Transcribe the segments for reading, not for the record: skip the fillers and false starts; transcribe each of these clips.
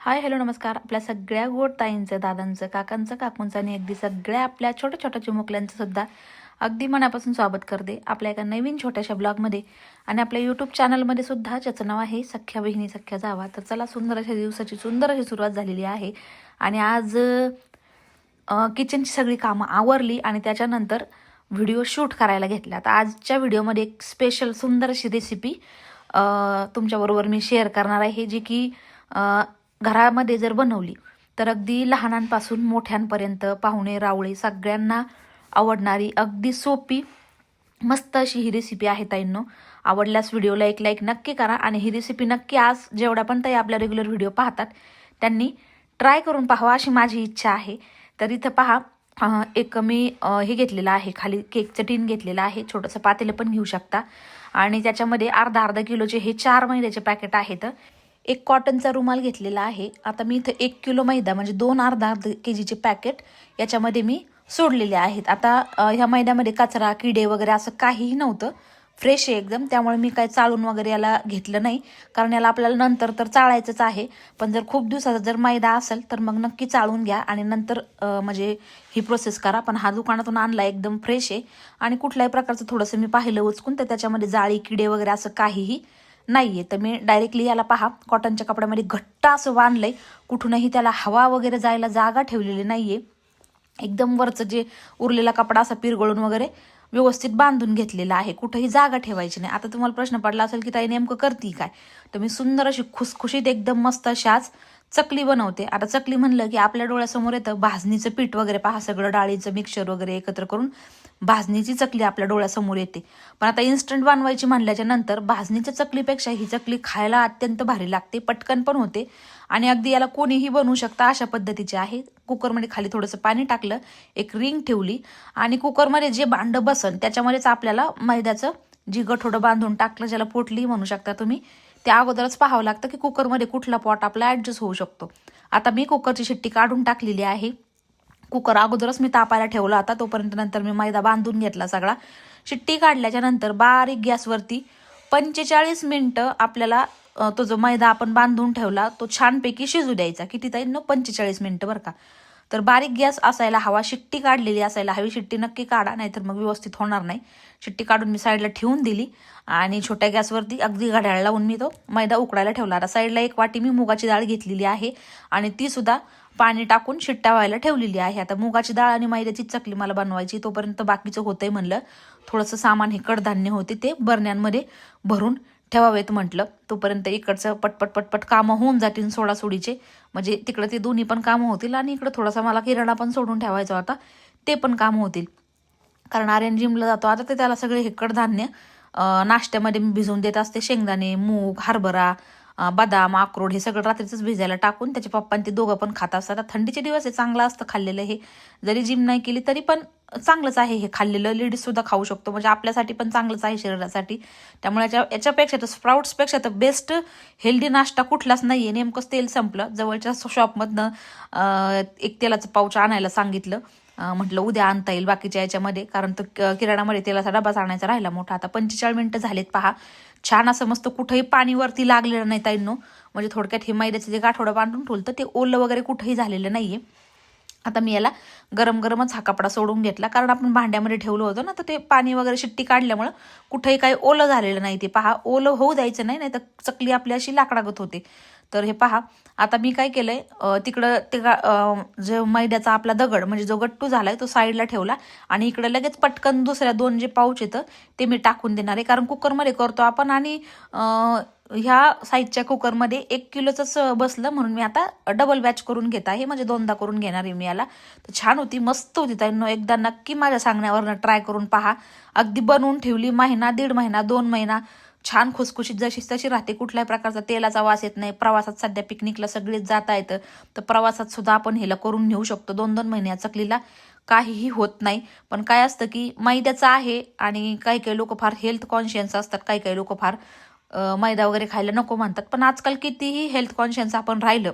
Hi hello नमस्कार. आपल्या सगळ्या गोड ताईंचं, दादांचं, काकांचं, काकूंचं आणि अगदी सगळ्या आपल्या छोट्या छोट्या चिमुकल्यांचं सुद्धा अगदी मनापासून स्वागत करते आपल्या एका नवीन छोट्याशा ब्लॉगमध्ये आणि आपल्या यूट्यूब चॅनलमध्ये सुद्धा, ज्याचं नाव आहे सख्या बहिणी सख्या जावा. तर चला, सुंदर अशा दिवसाची सुंदर अशी सुरुवात झालेली आहे आणि आज किचनची सगळी कामं आवरली आणि त्याच्यानंतर व्हिडिओ शूट करायला घेतला. तर आजच्या व्हिडिओमध्ये एक स्पेशल सुंदर अशी रेसिपी तुमच्याबरोबर मी शेअर करणार आहे, जी की घरामध्ये जर बनवली तर अगदी लहानांपासून मोठ्यांपर्यंत, पाहुणे रावळे सगळ्यांना आवडणारी अगदी सोपी मस्त अशी ही रेसिपी आहे ताईंनो. आवडल्यास व्हिडिओला एक लाईक नक्की करा आणि ही रेसिपी नक्की आज जेवढ्या पण ताई आपल्या रेग्युलर व्हिडिओ पाहतात त्यांनी ट्राय करून पाहावा अशी माझी इच्छा आहे. तर इथं पहा, एक मी हे घेतलेलं आहे, खाली केकचं टीन घेतलेलं आहे, छोटंसं पातेलं पण घेऊ शकता आणि त्याच्यामध्ये अर्धा अर्धा किलोचे हे 4 मैद्याचे पॅकेट आहेत. एक कॉटनचा रुमाल घेतलेला आहे. आता मी इथं 1 किलो मैदा म्हणजे 2 अर्धा केजीचे पॅकेट याच्यामध्ये मी सोडलेले आहेत. आता ह्या मैद्यामध्ये कचरा, किडे वगैरे असं काहीही नव्हतं, फ्रेश आहे एकदम. त्यामुळे मी काय चाळून वगैरे याला घेतलं नाही, कारण याला आपल्याला नंतर तर चाळायचंच आहे. पण जर खूप दिवसाचा जर मैदा असेल तर मग नक्की चाळून घ्या आणि नंतर म्हणजे ही प्रोसेस करा. पण हा दुकानातून आणला एकदम फ्रेश आहे आणि कुठल्याही प्रकारचं थोडंसं मी पाहिलं उचकून तर त्याच्यामध्ये जाळी, किडे वगैरे असं काहीही नाहीये. तर मी डायरेक्टली याला पहा कॉटनच्या कपड्यामध्ये घट्ट असं बांधलंय, कुठूनही त्याला हवा वगैरे जायला जागा ठेवलेली नाहीये. एकदम वरचं जे उरलेला कपडा असा पिरगळून वगैरे व्यवस्थित बांधून घेतलेला आहे, कुठेही जागा ठेवायची नाही. आता तुम्हाला प्रश्न पडला असेल की ताई नेमकं करती काय, तर मी सुंदर अशी खुसखुशीत एकदम मस्त अशी आज चकली बनवते. आता चकली म्हणलं की आपल्या डोळ्यासमोर येतं भाजणीचं पीठ वगैरे, पहा सगळं डाळीचं मिक्सचर वगैरे एकत्र करून भाजणीची चकली आपल्या डोळ्यासमोर येते. पण आता इन्स्टंट बनवायची म्हणल्याच्या नंतर भाजणीच्या चकलीपेक्षा ही चकली खायला अत्यंत भारी लागते, पटकन पण होते आणि अगदी याला कोणीही बनवू शकता अशा पद्धतीचे आहे. कुकरमध्ये खाली थोडंसं पाणी टाकलं, एक रिंग ठेवली आणि कुकरमध्ये जे भांडं बसन त्याच्यामध्येच आपल्याला मैद्याचं जी गठोडं बांधून टाकलं, ज्याला पोटली म्हणू शकता तुम्ही, त्या अगोदरच पाहावं लागतं की कुकरमध्ये कुठला पॉट आपला ॲडजस्ट होऊ शकतो. आता मी कुकरची शिट्टी काढून टाकलेली आहे. कुकर अगोदरच मी तापायला ठेवला होता, तोपर्यंत नंतर मी मैदा बांधून घेतला सगळा. शिट्टी काढल्याच्या नंतर बारीक गॅसवरती 45 मिनिटं आपल्याला तो जो मैदा आपण बांधून ठेवला तो छानपैकी शिजू द्यायचा. किती ताई? 45 मिनिटं बरं का. तर बारीक गॅस असायला हवा, शिट्टी काढलेली असायला हवी. शिट्टी नक्की काढा, नाहीतर मग व्यवस्थित होणार नाही. शिट्टी काढून मी साईडला ठेवून दिली आणि छोट्या गॅसवरती अगदी घड्याळ लावून मी तो मैदा उकडायला ठेवला. आता साईडला 1 वाटी मी मुगाची डाळ घेतलेली आहे आणि ती सुद्धा पाणी टाकून शिट्ट्या व्हायला ठेवलेली आहे. आता मुगाची डाळ आणि मैद्याची चकली मला बनवायची, तोपर्यंत बाकीचं होतंय म्हणलं. थोडंसं सामान हे कडधान्य होते ते बरण्यांमध्ये भरून ठेवावेत म्हटलं. तोपर्यंत इकडचं पटपट पटपट कामं होऊन जातील सोडासोडीचे, म्हणजे तिकडं ते दोन्ही पण कामं होतील आणि इकडं थोडासा मला किराणा पण सोडून ठेवायचा होता, ते पण कामं होतील. कारण आर्यन जिमला जातो आता, ते त्याला सगळे हे कडधान्य नाश्त्यामध्ये मी भिजवून देत असते. शेंगदाणे, मूग, हरभरा, बदाम, अक्रोड हे सगळं रात्रीच भिजायला टाकून त्याचे पप्पा ते दोघं पण खात असतात. थंडीचे दिवस आहे, चांगलं असतं खाल्लेलं हे. जरी जिम नाही केली तरी पण चांगलंच आहे हे खाल्लेलं. लेडीज सुद्धा खाऊ शकतो, म्हणजे आपल्यासाठी पण चांगलंच आहे शरीरासाठी. त्यामुळे याच्यापेक्षा तर स्प्राउट्सपेक्षा तर बेस्ट हेल्दी नाश्ता कुठलाच नाही आहे. नेमकंच तेल संपलं, जवळच्या शॉपमधनं एक तेलाचं पाऊच आणायला सांगितलं. म्हटलं उद्या आणता येईल बाकीच्या याच्यामध्ये, कारण तो किराणामध्ये तेलाचा डबाच आणायचा राहिला मोठा. आता 45 मिनिटं झालेत पहा. छान असं मस्त कुठंही पाणी वरती लागलेलं नाही ताईंनो. म्हणजे थोडक्यात हे मैद्याचं जे गाठोडं बांधून ठेवलं तर ते ओलं वगैरे कुठंही झालेलं नाहीये. आता मी याला गरम गरमच हा कपडा सोडून घेतला, कारण आपण भांड्यामध्ये ठेवलं होतं ना, तर ते पाणी वगैरे शिट्टी काढल्यामुळं कुठेही काही ओलं झालेलं नाही. ते पहा, ओलं होऊ द्यायचं नाही, नाही तर चकली आपली अशी लाकडागत होते. तर हे पहा, आता मी काय केलंय, तिकडं ते जो मैद्याचा आपला दगड म्हणजे जो गट्टू झालाय तो साईडला ठेवला आणि इकडे लगेच पटकन दुसऱ्या 2 जे पाऊच येतं ते मी टाकून देणार आहे, कारण कुकरमध्ये करतो आपण आणि ह्या साईजच्या कुकरमध्ये 1 किलोचंच बसलं, म्हणून मी आता डबल बॅच करून घेत आहे, म्हणजे 2दा करून घेणार आहे मी याला. तर छान होती, मस्त होती ताईंनो. एकदा नक्की माझ्या सांगण्यावरनं ट्राय करून पहा. अगदी बनवून ठेवली महिना, 1.5 महिना, 2 महिना, छान खुसखुशीत जशी तशी राहते. कुठल्याही प्रकारचा तेलाचा वास येत नाही. प्रवासात सध्या पिकनिकला सगळेच जाता येतं, तर प्रवासात सुद्धा आपण ह्याला करून नेऊ शकतो. 2-2 महिन्या चकलीला काहीही होत नाही. पण काय असतं की मैद्याचं आहे आणि काही काही लोक फार हेल्थ कॉन्शियस असतात, काही काही लोक फार मैदा वगैरे खायला नको म्हणतात. पण आजकाल कितीही हेल्थ कॉन्शियस आपण राहिलं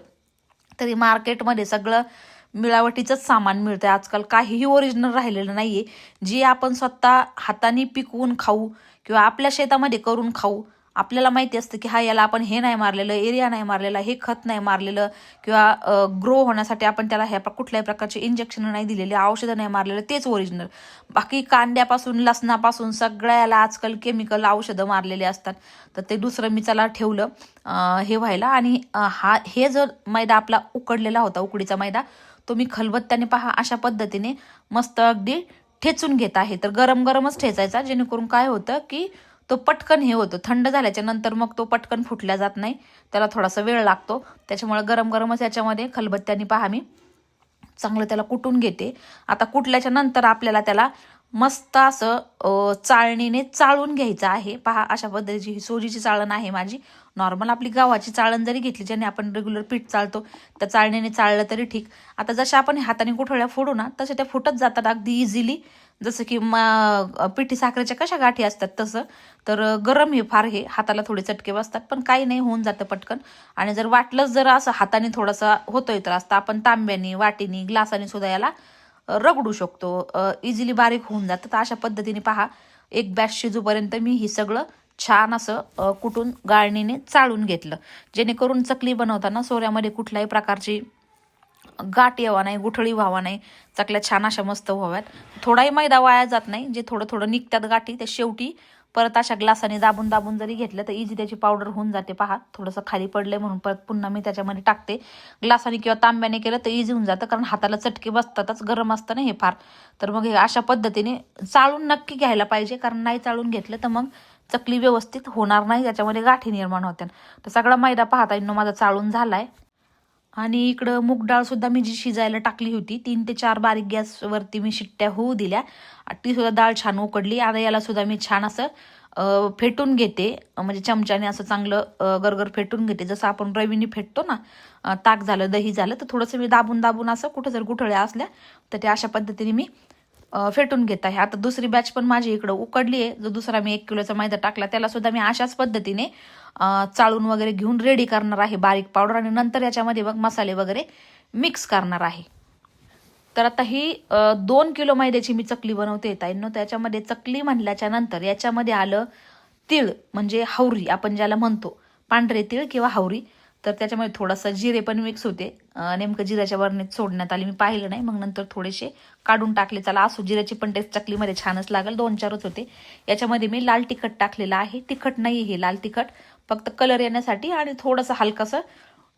तरी मार्केटमध्ये सगळं मिळावटीचंच सामान मिळतंय. आजकाल काहीही ओरिजिनल राहिलेलं नाहीये. जे आपण स्वतः हाताने पिकवून खाऊ किंवा आपल्या शेतामध्ये करून खाऊ आपल्याला माहिती असतं की हा याला आपण हे नाही मारलेलं, एरिया नाही मारलेला, हे खत नाही मारलेलं किंवा ग्रो होण्यासाठी आपण त्याला ह्या कुठल्याही प्रकारचे इंजेक्शन नाही दिलेले, औषधं नाही मारलेलं, तेच ओरिजिनल. बाकी कांद्यापासून लसणापासून सगळ्याला आजकाल केमिकल औषधं मारलेले असतात. तर ते दुसरं मी त्याला ठेवलं हे व्हायला. आणि हे जो मैदा आपला उकडलेला होता, उकडीचा मैदा, तो मी खलबत्त्याने पहा अशा पद्धतीने मस्त अगदी ठेचून घेत आहे. तर गरम गरमच ठेचायचा, जेणेकरून काय होतं की तो पटकन हे होतो. थंड झाल्याच्या नंतर मग तो पटकन फुटल्या जात नाही, त्याला थोडासा वेळ लागतो. त्याच्यामुळे गरम गरमच याच्यामध्ये खलबत्त्याने पहा मी चांगलं त्याला कुटून घेते. आता कुटल्याच्या नंतर आपल्याला त्याला मस्त असं चाळणीने चाळून घ्यायचं आहे. पहा अशा पद्धतीची ही सोजीची चाळण आहे माझी. नॉर्मल आपली गव्हाची चाळण जरी घेतली, ज्याने आपण रेग्युलर पीठ चाळतो, त्या चाळणीने चाळलं तरी ठीक. आता जशा आपण हाताने कुठळ्या फोडू ना, तशा त्या फुटत जातात अगदी इझिली. जसं की पिठी साखरेच्या कशा गाठी असतात तसं. तर गरम हे फार हे हाताला थोडे चटके बसतात, पण काही नाही, होऊन जातं पटकन. आणि जर वाटलंच जर असं हाताने थोडासा होतोय त्रास, तर आपण तांब्यानी, वाटीनी, ग्लासाने सुद्धा याला रगडू शकतो, इझिली बारीक होऊन जातं. तर अशा पद्धतीने पहा एक बॅच शिजूपर्यंत मी ही सगळं छान असं कुटून गाळणीने चाळून घेतलं, जेणेकरून चकली बनवताना सोऱ्यामध्ये कुठल्याही प्रकारची गाठ यावा नाही, गुठळी व्हावा नाही, चकल्या छान अशा मस्त व्हाव्यात. थोडाही मैदा वाया जात नाही. जे थोडं थोडं निघतात गाठी, ते शेवटी परत अशा ग्लासाने दाबून दाबून जरी घेतलं तर इझी त्याची पावडर होऊन जाते. पहा थोडंसं खाली पडलंय म्हणून परत पुन्हा मी त्याच्यामध्ये टाकते. ग्लासाने किंवा तांब्याने केलं तर इझी होऊन जातं, कारण हाताला चटके बसतातच, गरम असतं ना हे फार. तर मग हे अशा पद्धतीने चाळून नक्की घ्यायला पाहिजे, कारण नाही चाळून घेतलं तर मग चकली व्यवस्थित होणार नाही, त्याच्यामध्ये गाठी निर्माण होत्या. तर सगळा मैदा पाहता माझा चाळून झालाय. आणि इकडं मूग डाळ सुद्धा मी जी शिजायला टाकली होती, 3 ते 4 बारीक गॅसवरती मी शिट्ट्या होऊ दिल्या. ती सुद्धा डाळ छान उकडली. आता याला सुद्धा मी छान असं फेटून घेते, म्हणजे चमच्याने असं चांगलं गरगर फेटून घेते, जसं आपण रवीने फेटतो ना, ताक झालं, दही झालं, तर थोडंसं मी दाबून दाबून असं कुठं जर गुठळ्या असल्या तर त्या अशा पद्धतीने मी फेटून घेत आहे. आता दुसरी बॅच पण माझी इकडं उकडली आहे. जो दुसरा मी 1 किलोचा मैदा टाकला, त्याला सुद्धा मी अशाच पद्धतीने चाळून वगैरे घेऊन रेडी करणार आहे बारीक पावडर. आणि नंतर याच्यामध्ये मग मसाले वगैरे मिक्स करणार आहे. तर आता ही 2 किलो मैद्याची मी चकली बनवते ताईंनो. त्याच्यामध्ये चकली म्हणल्याच्या नंतर याच्यामध्ये आलं तीळ, म्हणजे हावरी आपण ज्याला म्हणतो, पांढरे तीळ किंवा हावरी. तर त्याच्यामध्ये थोडासा जिरे पण मिक्स होते. नेमकं जिऱ्याच्या वरणीत सोडण्यात आले, मी पाहिलं नाही, मग नंतर थोडेसे काढून टाकले. चला असू, जिऱ्याची पण टेस्ट चकलीमध्ये छानच लागेल. 2-4च होते. याच्यामध्ये मी लाल तिखट टाकलेलं आहे. तिखट नाही हे लाल तिखट, फक्त कलर येण्यासाठी, आणि थोडंसं हलकंसं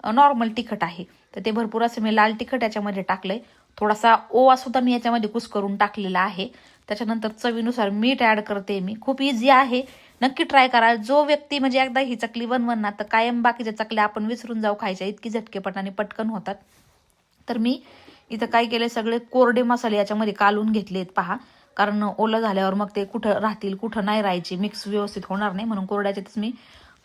नॉर्मल तिखट आहे. तर ते भरपूर असं मी लाल तिखट याच्यामध्ये टाकलंय. थोडासा ओवा सुद्धा मी याच्यामध्ये कुस्करून टाकलेला आहे. त्याच्यानंतर चवीनुसार मीठ ॲड करते मी. खूप इझी आहे, नक्की ट्राय करा. जो व्यक्ती म्हणजे एकदा ही चकली बनवणार ना, तर कायम बाकीच्या चकल्या आपण विसरून जाऊ खायच्या, इतकी झटकेपट आणि पटकन होतात. तर मी इथं काय केले, सगळे कोरडे मसाले याच्यामध्ये कालून घेतलेत पहा, कारण ओलं झाल्यावर मग ते कुठं राहतील कुठं नाही राहायचे, मिक्स व्यवस्थित होणार नाही, म्हणून कोरड्याच्यातच मी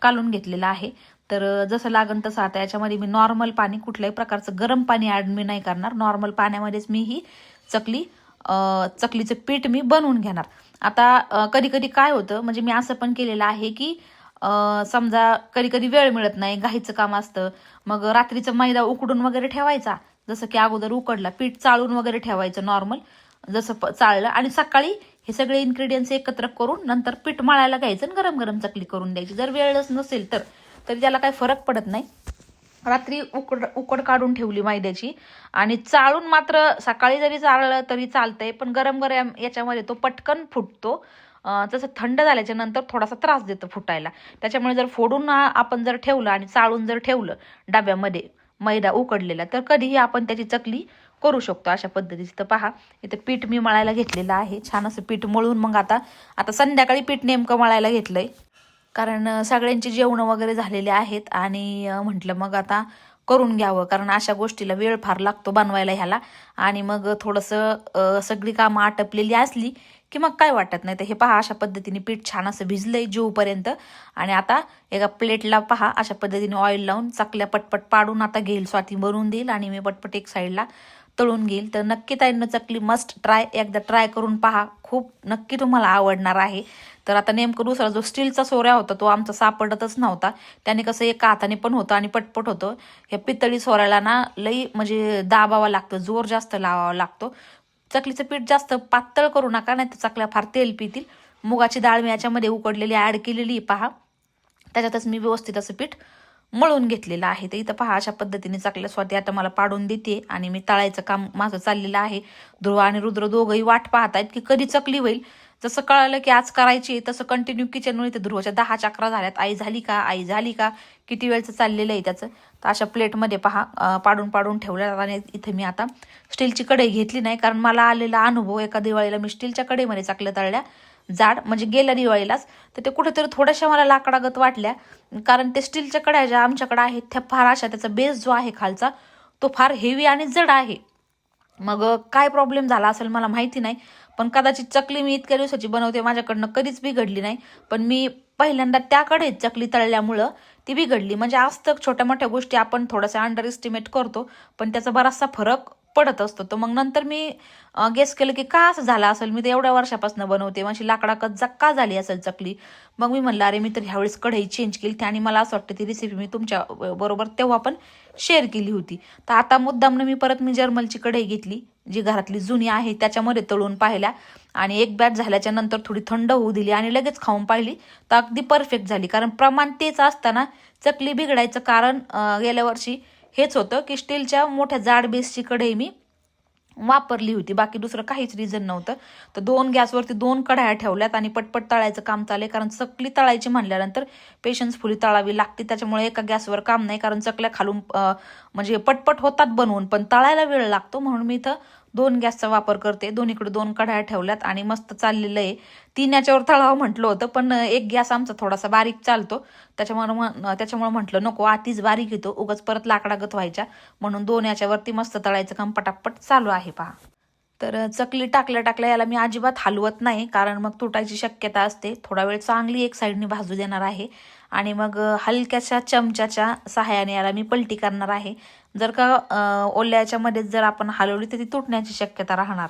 कालून घेतलेलं आहे. तर जसं लागन तसं आता याच्यामध्ये मी नॉर्मल पाणी, कुठल्याही प्रकारचं गरम पाणी ॲड मी नाही करणार. नॉर्मल पाण्यामध्येच मी ही चकलीचं पीठ मी बनवून घेणार. आता कधी कधी काय होतं, म्हणजे मी असं पण केलेलं आहे की समजा कधी कधी वेळ मिळत नाही, घाईचं काम असतं, मग रात्रीचं मैदा उकडून वगैरे ठेवायचा, जसं की अगोदर उकडला, पीठ चाळून वगैरे ठेवायचं नॉर्मल, जसं चाळलं, आणि सकाळी हे सगळे इन्ग्रेडियंट्स एकत्र करून नंतर पीठ मळायला घ्यायचं आणि गरम गरम चकली करून द्यायची. जर वेळच नसेल तर त्याला काही फरक पडत नाही. रात्री उकड काढून ठेवली मैद्याची, आणि चाळून मात्र सकाळी जरी चाळलं तरी चालतंय, पण गरम गरम याच्यामध्ये तो पटकन फुटतो. तसं थंड झाल्याच्या नंतर थोडासा त्रास देतो फुटायला. त्याच्यामुळे जर फोडून आपण जर ठेवलं आणि चाळून जर ठेवलं डब्यामध्ये मैदा उकडलेला, तर कधीही आपण त्याची चकली करू शकतो अशा पद्धतीचं. तर पहा इथे पीठ मी मळायला घेतलेलं आहे, छान असं पीठ मळून मग आता संध्याकाळी पीठ नेमकं मळायला घेतलंय, कारण सगळ्यांची जेवणं वगैरे झालेले आहेत. आणि म्हटलं मग आता करून घ्यावं, कारण अशा गोष्टीला वेळ फार लागतो बनवायला ह्याला. आणि मग थोडंसं सगळी कामं आटपलेली असली की मग काय वाटत नाही. तर हे पहा अशा पद्धतीने पीठ छान असं भिजलंय जेवपर्यंत. आणि आता एका प्लेटला पहा अशा पद्धतीने ऑइल लावून चकल्या पटपट पाडून आता घेईल, स्वाती बनवून देईल, आणि मी पटपट एक साईडला तळून घेईल. तर नक्की ताईंनो चकली मस्ट ट्राय, एकदा ट्राय करून पहा, खूप नक्की तुम्हाला आवडणार आहे. तर आता नेमकं दुसरा जो स्टीलचा सोऱ्या होता तो आमचा सापडतच नव्हता. त्याने कसं एका हाताने पण होतं आणि पटपट होतं. हे पितळी सोऱ्याला ना लई म्हणजे दाबावा लागतं, जोर जास्त लावावा लागतो. चकलीचं पीठ जास्त पातळ करू नका, नाही तर चकल्या फार तेल पितील. मुगाची डाळ मी याच्यामध्ये उकडलेली ॲड केलेली पहा, त्याच्यातच मी व्यवस्थित असं पीठ मळून घेतलेलं आहे. तर इथं पहा अशा पद्धतीने चकल्या स्वाती आता मला पाडून देते आणि मी तळायचं काम माझं चाललेलं आहे. ध्रुव आणि रुद्र दोघंही वाट पाहतायत की कधी चकली होईल. जसं कळालं की आज करायची तसं कंटिन्यू किचनवर इथे ध्रुवच्या 10 चक्रा झाल्यात. आई झाली का, आई झाली का, किती वेळचं चाललेलं आहे त्याचं. तर अशा प्लेटमध्ये पहा पाडून पाडून ठेवल्या. आणि इथे मी आता स्टीलची कढई घेतली नाही, कारण मला आलेला अनुभव एका दिवाळीला मी स्टीलच्या कढईमध्ये चकल्या तळल्या जाड, म्हणजे गेल्या दिवाळीलाच. तर ते कुठेतरी थोड्याशा मला लाकडागत वाटल्या, कारण ते स्टीलच्या कढया ज्या आमच्याकडे आहेत त्या फार अशा, त्याचा बेस जो आहे खालचा तो फार हेवी आणि जड आहे. मग काय प्रॉब्लेम झाला असेल मला माहिती नाही, पण कदाचित चकली मी इतक्या दिवसाची बनवते माझ्याकडनं कधीच बिघडली नाही. पण मी पहिल्यांदा त्याकडे चकली तळल्यामुळं ती बिघडली. म्हणजे असतं छोट्या मोठ्या गोष्टी आपण थोडासा अंडर एस्टिमेट करतो, पण त्याचा बराचसा फरक पडत असतो. तर मग नंतर मी गेस केलं की का असं झालं असेल, मी तर एवढ्या वर्षापासून बनवते, माझी लाकडाकत का झाली असेल चकली. मग मी म्हणलं अरे मी तर ह्यावेळेस कढई चेंज केली ती, आणि मला असं वाटतं ती रेसिपी मी तुमच्या बरोबर तेव्हा पण शेअर केली होती. तर आता मुद्दामनं मी जर्मलची कढई घेतली जी घरातली जुनी आहे, त्याच्यामध्ये तळून पाहिल्या आणि एक बॅच झाल्याच्या नंतर थोडी थंड होऊ दिली आणि लगेच खाऊन पाहिली. तर अगदी परफेक्ट झाली. कारण प्रमाण तेच असताना चकली बिघडायचं कारण गेल्या वर्षी हेच होतं की स्टीलच्या मोठ्या जाड बेसची कढई मी वापरली होती, बाकी दुसरं काहीच रिझन नव्हतं. तर 2 गॅसवरती 2 कढया ठेवल्यात आणि पटपट तळायचं काम चाललंय. कारण चकली तळायची म्हणल्यानंतर पेशन्सफुली तळावी लागते, त्याच्यामुळे एका गॅसवर काम नाही. कारण चकल्या खालून म्हणजे पटपट होतात बनवून, पण तळायला वेळ लागतो. म्हणून मी इथं 2 गॅसचा वापर करते. दोन्हीकडे 2 कढया ठेवल्यात आणि मस्त चाललेलं आहे. 3 याच्यावर तळावं म्हटलं होतं, पण एक गॅस आमचा थोडासा बारीक चालतो, त्याच्यामुळे म्हटलं नको आतीच बारीक येतो उगाच परत लाकडागत व्हायच्या, म्हणून 2 याच्यावरती मस्त तळायचं काम पटापट चालू आहे पहा. तर चकली टाकल्या याला मी अजिबात हलवत नाही, कारण मग तुटायची शक्यता असते. थोडा वेळ चांगली एक साईडनी भाजू देणार आहे आणि मग हलक्याशा चमच्याच्या सहाय्याने याला मी पलटी करणार आहे. जर का ओल्याच्या मध्ये जर आपण हलवली तर ती तुटण्याची शक्यता राहणार.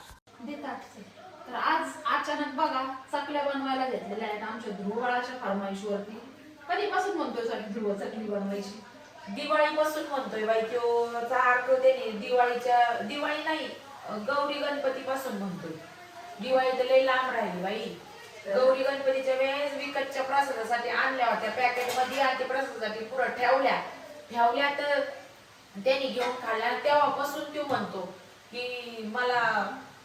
तर आज अचानक बघा चकल्या बनवायला घेतलेल्या आहेत आमच्या ध्रुवबाळाच्या फरमाईशवरती. कधीपासून म्हणतोय सॉरी ध्रुव चकली बनवायची? दिवाळीपासून म्हणतोय बाई. तो सारखं त्याने दिवाळी नाही, गौरी गणपती पासून म्हणतोय. दिवाळी तर लई लांब राहिली बाई. गौरी गणपतीच्या वेळेस विकतच्या प्रसादासाठी आणल्या होत्या पॅकेट मध्ये, आणि ते प्रसादासाठी पुढं ठेवल्या तर त्यांनी घेऊन खाल्ल्या. तेव्हापासून तो म्हणतो की मला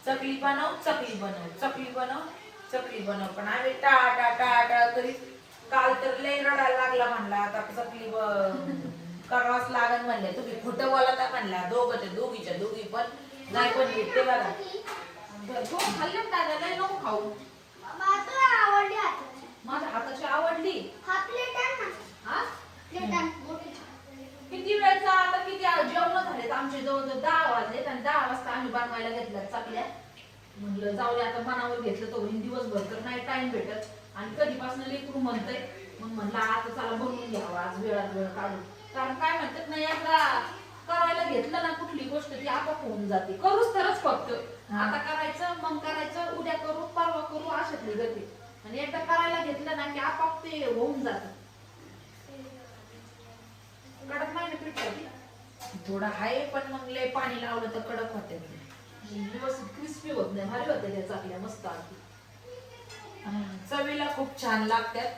चकली बनव. पण आम्ही टाळा करीत काल तर लई रडायला लागला. म्हणला आता चकली करावाच लागन म्हणले. तुम्ही खोटं बोलता म्हणला. दोघीच्या दोघी पण नाही पण भेटते बघा. खाल्ले दादा नाही नको खाऊ. माझ्या हाताची आवडली. किती वेळचा आता किती जेवण झालेत आमचे, जवळजवळ 10 वाजलेत आणि 10 वाजता आम्ही बनवायला घेतल्या चकल्या. म्हणलं जाऊ दे आता मनावर घेतलं तो दिवसभर तर नाही टाइम भेटत, आणि कधीपासून लेकरू म्हणतंय, मग म्हणलं आता चला बनवून घ्यावं आज वेळात वेळ काढून. कारण काय म्हणतात नाही, एकदा करायला घेतलं ना कुठली गोष्ट ती आपोआप होऊन जाते. करूच तरच फक्त आता करायचं, मग करायचं, उद्या करू, परवा करू, अशातली गती. आणि एकदा करायला घेतलं ना की आपोआप ते होऊन जातं. कडक नाही ना पीठ थोडं आहे, पण मग लय पाणी लावलं तर कडक होते, व्यवस्थित क्रिस्पी होत नाही. भारी होते त्या चकल्या मस्त आधी. चवीला खूप छान लागतात.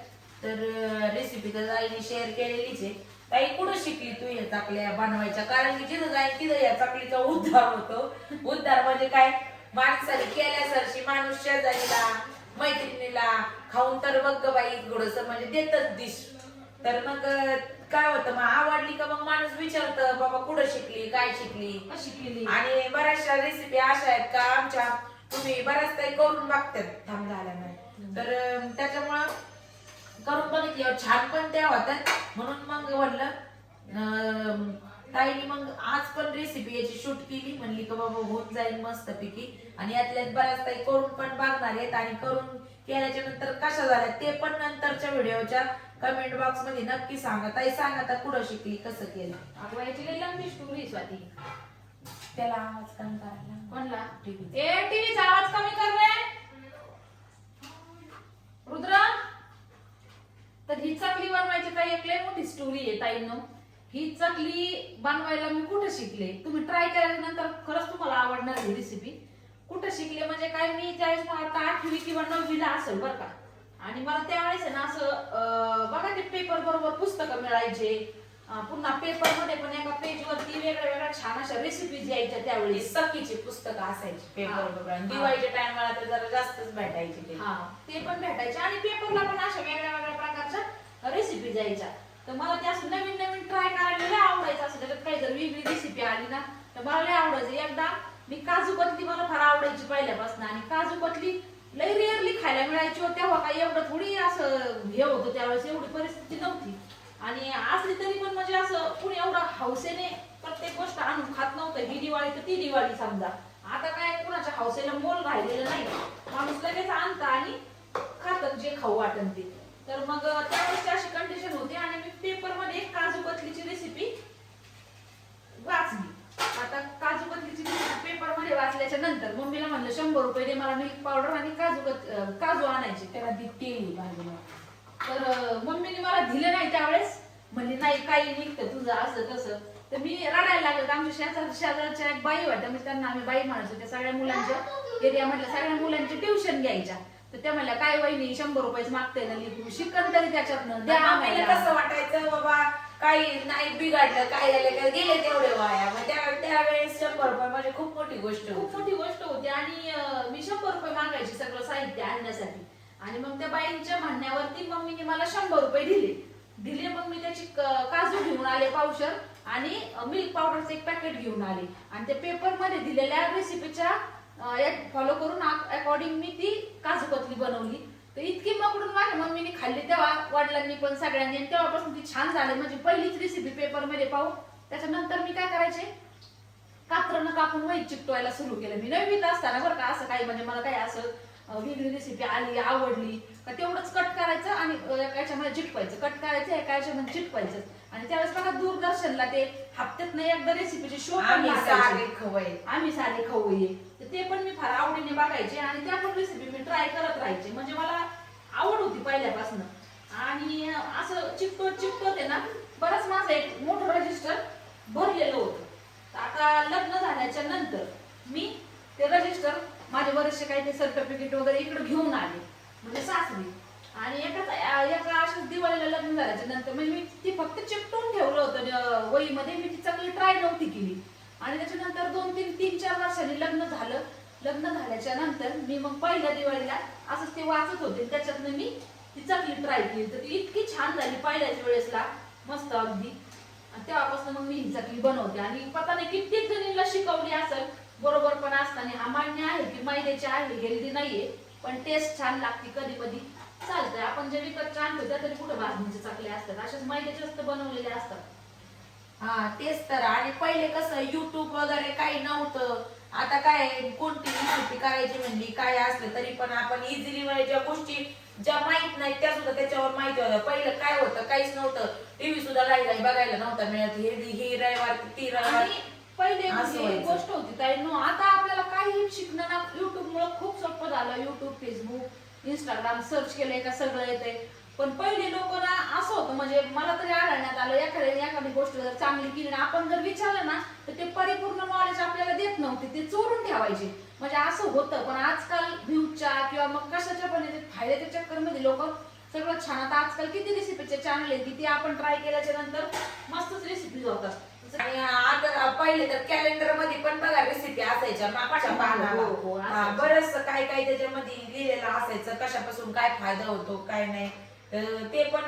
तर रेसिपी तर आईने शेअर केलेलीच आहे. ताई कुठं शिकली तू या चकल्या बनवायच्या? कारण की जिथं जाईल तिथं या चकलीचा उद्धार होतो. उद्धार म्हणजे काय, माणसाने केल्यासारखी माणूस शेजारीला मैत्रिणीला खाऊन तर बघ बाई थोडस म्हणजे देतच डिश. तर मग काय होतं, मग आवडली का मग माणूस विचारतं बाबा कुठं शिकली, काय शिकली. आणि बऱ्याचशा रेसिपी अशा आहेत का आमच्या तुम्ही बऱ्याच काही करून बघतात थांब झाल्या नाही. तर त्याच्यामुळं करून बघितल्यावर छान पण त्या होतात. म्हणून मग म्हणलं ताईने मग आज पण रेसिपी याची शूट केली. म्हणली का बाबा होऊन जाईल मस्त पैकी, आणि यातल्यात बऱ्याच काही करून पण बघणार आहेत. आणि करून केल्याच्या नंतर कशा झाल्या ते पण नंतरच्या व्हिडिओच्या कमेंट बॉक्स मध्ये नक्की सांगा. ताई सांगा आता कुठं शिकली, कसं केलं. अगं याची लई लंबी स्टोरी स्वाती. त्याला आवाज कमी करायला कोणला? टीव्हीचा आवाज कमी कर रे रुद्र. तर ही चकली बनवायची ताई एक लई मोठी स्टोरी आहे ताईंनो. ही चकली बनवायला मी कुठे शिकले, तुम्ही ट्राय केल्यानंतर खरंच तुम्हाला आवडणार ही रेसिपी. कुठे शिकले म्हणजे काय, मी त्यावेळेस मला 8वी किंवा 9वीला असेल बरं का. आणि मला त्यावेळेस आहे ना असं बघा ते पेपर बरोबर पुस्तकं मिळायचे. पुन्हा पेपर मध्ये पण एका पेज वरती वेगळ्या वेगळ्या छान अशा रेसिपीज यायच्या त्यावेळेस. सखीची पुस्तकं असायची पेपर बरोबर. हा. दिवाळीच्या टायमाला तर जरा जास्तच भेटायची ते. ते पण भेटायचे आणि पेपरला पण अशा वेगळ्या वेगळ्या प्रकारच्या रेसिपी यायच्या. तर मला ते असं नवीन नवीन ट्राय करायला लय आवडायचं. असं त्याच्यात काही जर वेगळी रेसिपी आली ना तर मला लय आवडायचं. एकदा मी काजू कतली मला फार आवडायची पहिल्यापासून आणि काजू कतली लय रेअरली खायला मिळायची. तेव्हा काही एवढं थोडी असं हे होतं त्यावेळेस, एवढी परिस्थिती नव्हती आणि असली तरी पण म्हणजे असं कुणी एवढं हौसेने प्रत्येक गोष्ट आणून खात नव्हतं. ही दिवाळी तर ती दिवाळी समजा. आता काय कुणाच्या हौसेला मोल राहिलेलं नाही. माणूस लगेच आणतं आणि खातात जे खाऊ वाटन ते. तर मग त्यावेळेस अशी कंडिशन होती आणि मी पेपर मध्ये काजू कतलीची रेसिपी वाचली. आता काजू कतलीची रेसिपी पेपर मध्ये वाचल्याच्या नंतर मम्मीला म्हणलं 100 रुपये दे मला मिल्क पावडर आणि काजू आणायचे. त्याला तेल भाजून. तर मम्मीने मला दिलं नाही त्यावेळेस. म्हणजे नाही काही निघतं तुझं असं तसं. तर मी रडायला लागले. आमच्या शेजारच्या एक बाई होत्या, म्हणजे त्यांना आम्ही बाई म्हणायचो. त्या सगळ्या मुलांच्या एरियामधल्या सगळ्या मुलांची ट्युशन घ्यायच्या. तर त्या म्हणल्या काय वहिनी 100 रुपयेच मागते ना लिहू शिकन तरी त्याच्यातनं द्या आम्हाला. कसं वाटायचं बाबा काही नाही बिघडलं काय झालं काय गेले तेवढे वाया. मग त्यावेळेस 100 रुपये म्हणजे खूप मोठी गोष्ट खूप मोठी गोष्ट होती. आणि मी 100 रुपये मागायची सगळं साहित्य आणण्यासाठी. आणि मग त्या बाईंच्या म्हणण्यावरती मम्मीने मला 100 रुपये दिले. मग मी त्याची काजू घेऊन आले पावशर आणि मिल्क पावडरचं एक पॅकेट घेऊन आले आणि त्या पेपर मध्ये दिलेल्या रेसिपीच्या फॉलो करून अकॉर्डिंग मी ती काजू कतली बनवली. तर इतकी मकडून माझ्या मम्मीने खाल्ली तेव्हा, वडिलांनी पण सगळ्यांनी. आणि तेव्हापासून ती छान झाली. म्हणजे पहिलीच रेसिपी पेपर मध्ये पाहून त्याच्यानंतर मी काय करायचे, कात्रनं कापून वही चिकटवायला सुरू केलं. मी नववीत असताना बरं का. असं काही म्हणजे मला काही असं वेगळी रेसिपी आली आवडली का तेवढंच कट करायचं आणि याच्यामध्ये चिटकवायचं. कट करायचं एका याच्यामध्ये चिटकवायचं. आणि त्यावेळेस बघा दूरदर्शनला ते हप्त्यातनं एकदा रेसिपीचे शो पण आम्ही आम्ही सारे खवय्ये. तर ते पण मी फार आवडीने बघायचे आणि त्या पण रेसिपी मी ट्राय करत राहायचे. म्हणजे मला आवड होती पहिल्यापासून. आणि असं चिकटवत आहे ना बरंच माझं एक मोठं रजिस्टर भरलेलं होतं. आता लग्न झाल्याच्या नंतर मी ते रजिस्टर माझे बरेचसे काही ते सर्टिफिकेट वगैरे इकडे घेऊन आले म्हणजे सासरी. आणि एका अशाच दिवाळीला लग्न झाल्याच्या नंतर म्हणजे मी ती फक्त चिकटून ठेवलं होतं वहीमध्ये. मी ती चांगली ट्राय नव्हती केली. आणि त्याच्यानंतर 3-4 वर्षांनी लग्न झालं. लग्न झाल्याच्या नंतर मी मग पहिल्या दिवाळीला असंच ते वाचत होते. त्याच्यातनं मी ती चांगली ट्राय केली. तर ती इतकी छान झाली पहिल्याच वेळेसला, मस्त अगदी. तेव्हापासून मग मी ही चकली बनवते. आणि पता नाही कित्येक जणींना शिकवली असेल बरोबर पण असताना. हा मान्य आहे की मैद्याची आहे, हेल्दी नाहीये, पण टेस्ट छान लागते. कधी कधी चालतंय. आपण जे विकत आणतो त्या तरी कुठे भाजणीचे चकले असतात, अशाच मैद्याचे जास्त बनवलेले असतात. हा तेच तर. आणि पहिले कसं युट्यूब वगैरे काही नव्हतं. आता काय कोणती रेसिपी करायची म्हणली काय असलं तरी पण आपण इझिली ज्या गोष्टी ज्या माहित नाही त्या सुद्धा त्याच्यावर माहिती होतं. पहिलं काय होतं काहीच नव्हतं. टीव्ही सुद्धा काही बघायला नव्हता मिळत. हे रविवार ती रविवार पहिले एक गोष्ट होती ताई नो. आता आपल्याला काही शिकणं ना युट्यूब मुळे खूप सोपं झालं. युट्यूब, फेसबुक, इंस्टाग्राम सर्च केलंय का सगळं येतंय. पण पहिले लोक ना असं होतं म्हणजे मला तरी आढळण्यात आलं एखादी गोष्ट जर चांगली केली ना आपण जर विचारलं ना तर ते परिपूर्ण नॉलेज आपल्याला देत नव्हते. ते चोरून ठेवायचे. म्हणजे असं होतं. पण आजकाल व्ह्यूजच्या किंवा मग कशाच्या पण फायद्याच्या चक्करमध्ये लोक सगळं छान. आता आजकाल किती रेसिपीचे चॅनल आहेत की ते आपण ट्राय केल्याच्या नंतर मस्तच रेसिपीज होतात. आणि आता पहिले तर कॅलेंडर मध्ये पण बघा रेसिपी असायच्या मागच्या पानाला. बरंच काय काय त्याच्यामध्ये लिहिलेलं असायचं कशापासून काय फायदा होतो काय नाही. ते पण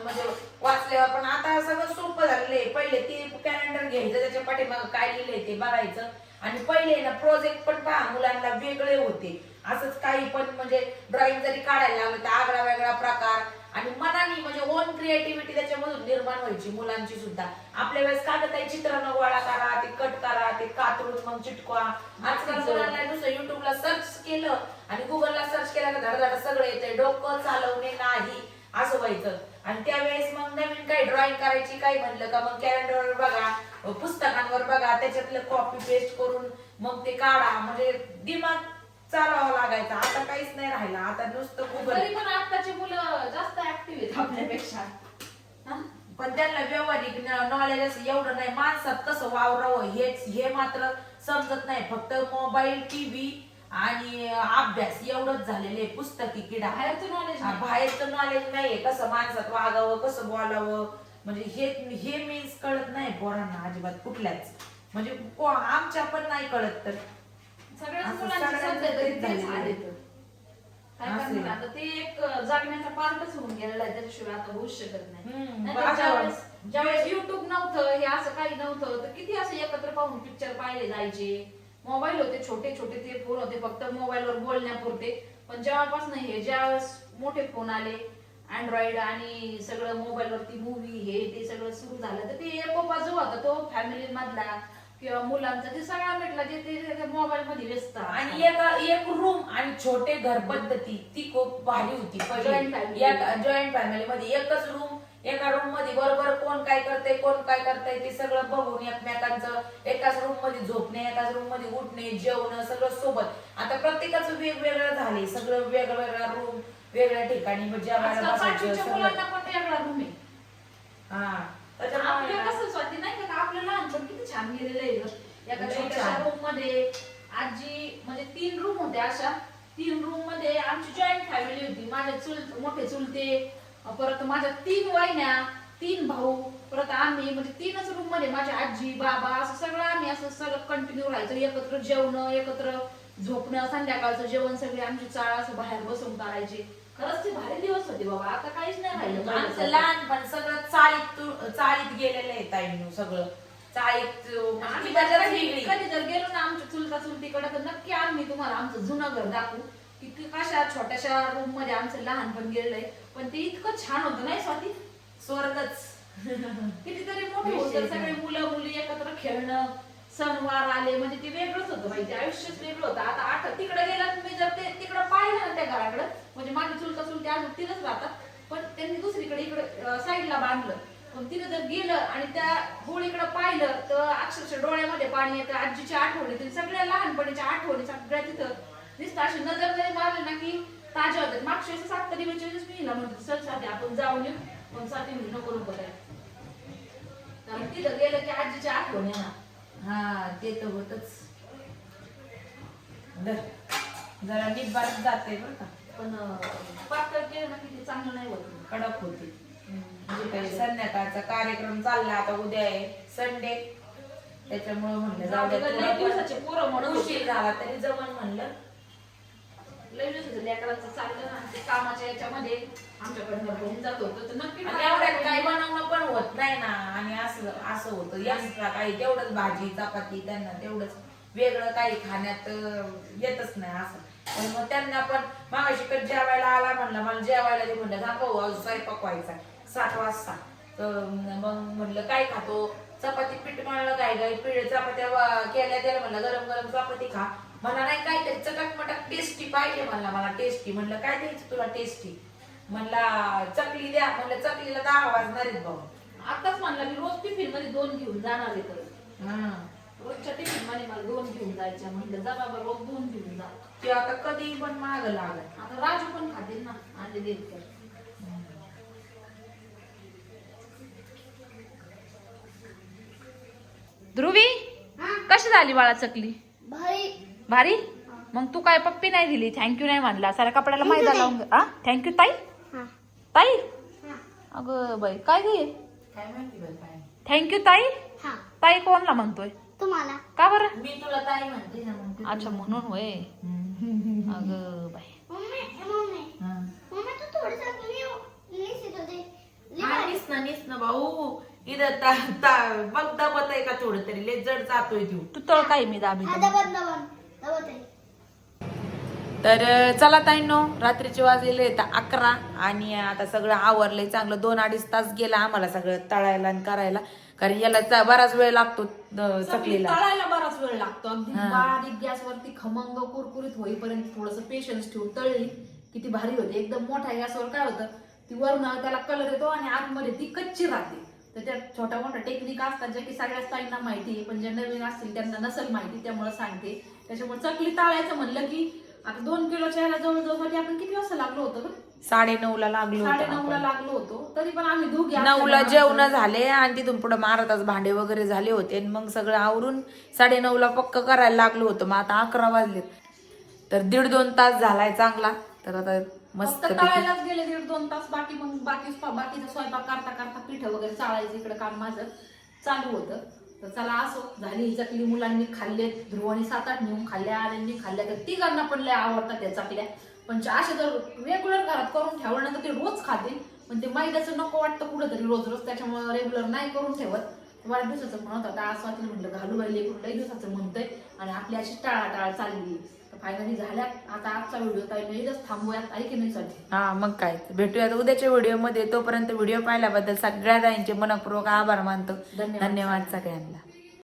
म्हणजे वाचल्यावर पण आता सगळं सोपं झालेलं आहे. पहिले ते कॅलेंडर घ्यायचं त्याच्या पाठीमागं काय लिहिलंय ते बघायचं. आणि पहिले ना प्रोजेक्ट पण पहा मुलांना वेगळे होते. असंच काही पण म्हणजे ड्रॉइंग जरी काढायला लागलं तर आगळा वेगळा प्रकार आणि मनाने म्हणजे ओन क्रिएटिव्हिटी त्याच्यामधून निर्माण व्हायची मुलांची सुद्धा. आपल्या वेळेस काय चित्र गोळा करा, ते कट करा, ते कातरून मग चिटकवा. आजकाल मुलांना नुसतं युट्यूबला सर्च केलं आणि गुगलला सर्च केलं का धडधड सगळं येतंय. डोकं चालवणे नाही असं व्हायचं. आणि त्यावेळेस मग नवीन काही ड्रॉइंग करायची काही म्हणलं का मग कॅलेंडरवर बघा, पुस्तकांवर बघा, त्याच्यातलं कॉपी पेस्ट करून मग ते काढा. म्हणजे दिमाग चालवावं लागायचं. आता काहीच नाही राहिलं. आता नुसतं गुगल. तरी पण आताची मुलं जास्त ऍक्टिव्ह आहेत आपल्यापेक्षा. पण त्यांना व्यावहारिक नॉलेज असं एवढं नाही. माणसात कसं वावरावं हे मात्र समजत नाही. फक्त मोबाईल, टीव्ही आणि अभ्यास एवढंच झालेले पुस्तकी किडा. बाहेरचं नॉलेज बाहेरचं नॉलेज नाहीये, कसं माणसात वागावं, कसं बोलावं, म्हणजे हे मीन्स कळत नाही पोरांना अजिबात कुठल्याच. म्हणजे आमच्या पण नाही कळत. तर सगळ्याच असं मुलांची सगळ्यांचं सध्या तरी तेच तेच झालेलं हाल आहे. येतं. काय असं करणार आहे. आता, ते एक जगण्याचा पार्टच होऊन गेलेला आहे, त्याच्याशिवाय आता होऊच शकत नाही. नाहीतर बघा, ज्यावेळेस युट्यूब नव्हतं, हे असं काही नव्हतं, तर किती असं एकत्र पाहून पिक्चर पाहिले जायचे. मोबाईल होते छोटे छोटे, ते फोन होते फक्त मोबाईलवर बोलण्यापुरते. पण जेव्हापासून हे ज्यावेळेस मोठे फोन आले, अँड्रॉइड आणि सगळं मोबाईलवरती मूवी हे ते सगळं सुरू झालं, तर ते एकोपा जो होता तो फॅमिली मधला किंवा मुलांचा, ते सगळा मिटला. ते मोबाईल मध्ये व्यस्त आणि एक रूम आणि छोटे घर पद्धती ती खूप भारी होती. Joint family. जॉईंट फॅमिली मध्ये एकच रूम, एका रूम मध्ये बरोबर कोण काय करतंय ते सगळं बघून एकमेकांचं, एकाच रूम मध्ये झोपणे, एकाच रूम मध्ये उठणे, जेवण सगळं सोबत. आता प्रत्येकाचं वेगवेगळं झाले, सगळं वेगवेगळा रूम, वेगळ्या ठिकाणी जेवायला बसायचं सगळं. मुलांना पण वेगळा रूम आहे. हा आपलं त्याच्यामुळे कसं स्वाती नाही का, आपलं लहानपण किती छान गेलेलं आहे गं. एका लई छोट्याशा छान. रूम मध्ये आजी, म्हणजे 3 रूम होत्या अशा. 3 रूम मध्ये आमची जॉईंट फॅमिली होती. माझे मोठे चुलते, परत माझ्या 3 वहिन्या, 3 भाऊ, परत आम्ही, म्हणजे 3च रूम मध्ये माझी आजी बाबा, असं सगळं आम्ही असं सगळं कंटिन्यू राहायचो. एकत्र जेवणं, एकत्र झोपणं, संध्याकाळचं जेवण सगळे आमची चाळ असं बाहेर बसून करायचे. खरंच ते भारी दिवस होते बाबा. आता काहीच नाही राहिलं. आमचं लहानपण सगळं चाळीत गेलेलं आहे ताईंनो. सगळं चाळीत आम्ही ती मजाच वेगळी. कधी जर गेलो ना आमच्या चुलतीकडे, तर नक्की आम्ही तुम्हाला आमचं जुनं घर दाखवू की कशा छोट्याशा रूम मध्ये आमचं लहानपण गेलंय. पण ते इतकं छान होतं नाही स्वाती, स्वर्गच. कितीतरी मोठं होतं. सगळे मुलं मुली एकत्र खेळणं, सणवार आले म्हणजे ते वेगळंच होतं बाई. ते आयुष्यच वेगळं होतं. आता तिकडे गेला तुम्ही, जर ते तिकडे पाहिलं ना त्या घराकडे, म्हणजे माझी चुलती अजून तिथंच राहतात, पण त्यांनी दुसरीकडे इकडे साईडला बांधलं. पण तिथं जर गेलं आणि त्या होळीकडे पाहिलं, तर अक्षरशः डोळ्यामध्ये पाणी येतं. आजीच्या आठवणी, ते सगळ्या लहानपणीच्या आठवणी सगळ्या तिथं दिसतं. अशी नजर जरी मारली ना की ताज्या होतात. मागच्या वेळेस 7 वेळेस मी हिला म्हणतो चल साथी आपण जाऊन येऊ, पण साथी म्हणजे नको काय, कारण तिथं गेलं की आजीच्या आठवणी येणार. हा ते तर होतच. जरा निब्बात जाते बरं का, पण पातळ केलं ना की ते चांगलं नाही होत. कडक होते. म्हणजे काही संध्याकाळचा कार्यक्रम चालला, आता उद्या आहे संडे, त्याच्यामुळे म्हणलं जाऊ दे, लय दिवसाचे पोरं म्हणून उशीर झाला तरी जमन म्हणलं. लय दिवसाचं लेकरांचं चाललं ना, ते कामाच्या याच्यामध्ये आमच्याकडे घेऊन जात होतं, तर नक्की आणि एवढ्यात काही बनवणं पण होत नाही ना. आणि असं होतं एक्स्ट्रा काही, तेवढंच भाजी चपाती, त्यांना तेवढंच वेगळं काही खाण्यात येतच नाही असं. पण मग त्यांना पण मागाशी कधी जेवायला आला म्हणलं, मला जेवायला दे म्हणलं, थांबव आज स्वयंपाक व्हायचा 7 वाजता. तर मग म्हणलं काय खातो, चपाती पीठ मळलं, काय चपात्या केल्या त्याला म्हणलं गरम गरम चपाती खा. मला नाही काय ते चटक मटक टेस्टी पाहिजे मला टेस्टी. म्हणलं काय द्यायचं तुला टेस्टी, म्हणला चकली द्या. म्हणलं चकलीला 10 वाजणार आहेत भाऊ. आताच म्हणला मी रोज टिफिन मध्ये 2 घेऊन जाणार आहे. तर रोजच्या टिफिन मध्ये मला 2 घेऊन जायच्या. म्हणलं जा बाबा रोज 2 घेऊन जा. ते आता कधी पण माग लागत. आता राजू पण खातील ना आणले देत तर. ध्रुवी कशी झाली बाळा चकली? भारी. मग तू काय पप्पी नाही दिली, थँक्यू नाही म्हणला, साऱ्या कपड्याला मैदा लावून. थँक्यू ताई. ताई अगं बाई काय गे, काय माहिती बाई काय. थँक्यू ताई. ताई कोणला म्हणतोय तुम्हाला का बरं? मी तुला ताई म्हणते ना मग. अच्छा म्हणून होय. अगं बाई मम्मी मम्मी मम्मी तू थोडंसं निसित होते निस ना भाऊ. इथं बघ दबत आहे का थोडं तरी, लय जड जातोय तू. तू तळ काय मी दाबी. दबत आहे. तर चला ताईंनो, रात्रीचे वाजलेले आहेत 11 आणि आता सगळं आवरलंय चांगलं. 2-2.5 तास गेला आम्हाला सगळं तळायला आणि करायला, कारण याला बराच वेळ लागतो चकलीला. तळायला बराच वेळ लागतो. अगदी बारीक गॅसवरती खमंग कुरकुरीत होईपर्यंत थोडस पेशन्स ठेवून तळली किती भारी होते. एकदम मोठ्या गॅसवर काय होतं, ती वरून त्याला कलर येतो आणि आतमध्ये ती कच्ची राहते. तर त्या छोट्या मोठ्या टेक्निक असतात ज्या की सगळ्याच ताईंना माहिती आहे, पण ज्या नवीन असतील त्यांना नसेल माहिती, त्यामुळे सांगते. त्याच्यामुळे चकली तळायचं म्हणलं की आता 2 किलोच्या याला जवळजवळ आपण किती वाजता लागलो होतो? 9:30ला लागलो 9:30ला लागलो होतो. तरी पण आम्ही दोघी 9ला जेवण झाले आणि तिथून पुढे महाराज भांडे वगैरे झाले होते. मग सगळं आवरून 9:30ला पक्क करायला लागलो होतं. मग आता 11 वाजलेत. तर 1.5-2 तास झालाय चांगला. तर आता मस्त फक्त तळायलाच गेले 1.5-2 तास. बाकी मग बाकीचा स्वयंपाक करता करता पीठ वगैरे चाळायचं इकडे काम माझं चालू होतं. तर चला असो, झाली ही चकली. मुलांनी खाल्ले, ध्रुवानी 7-8 नेऊन खाल्ल्या, आर्यांनी खाल्ल्या. तर तिघांना पण लय आवडतात त्या चकल्या. पण असे जर रेग्युलर घरात करून ठेवलं ना तर ते रोज खातील. पण ते मैद्याचं नको वाटतं कुठंतरी रोज रोज, त्याच्यामुळे रेग्युलर नाही करून ठेवत. वाढदिवसाचं म्हणत होता आज स्वातीला म्हटलं घालू बाईले कुठल्याही दिवसाचं म्हणतंय आणि आपली अशी टाळाटाळ चालली. तर फायनली झाल्यात. आता आजचा व्हिडिओ ताईने इथंच थांबूयात, आहे की नाही स्वाती? हा मग काय, भेटूयात उद्याच्या व्हिडिओमध्ये. तोपर्यंत व्हिडिओ पाहिल्याबद्दल सगळ्या ताईंचे मनपूर्वक आभार मानतो. धन्यवाद. धन्यवाद सगळ्यांना.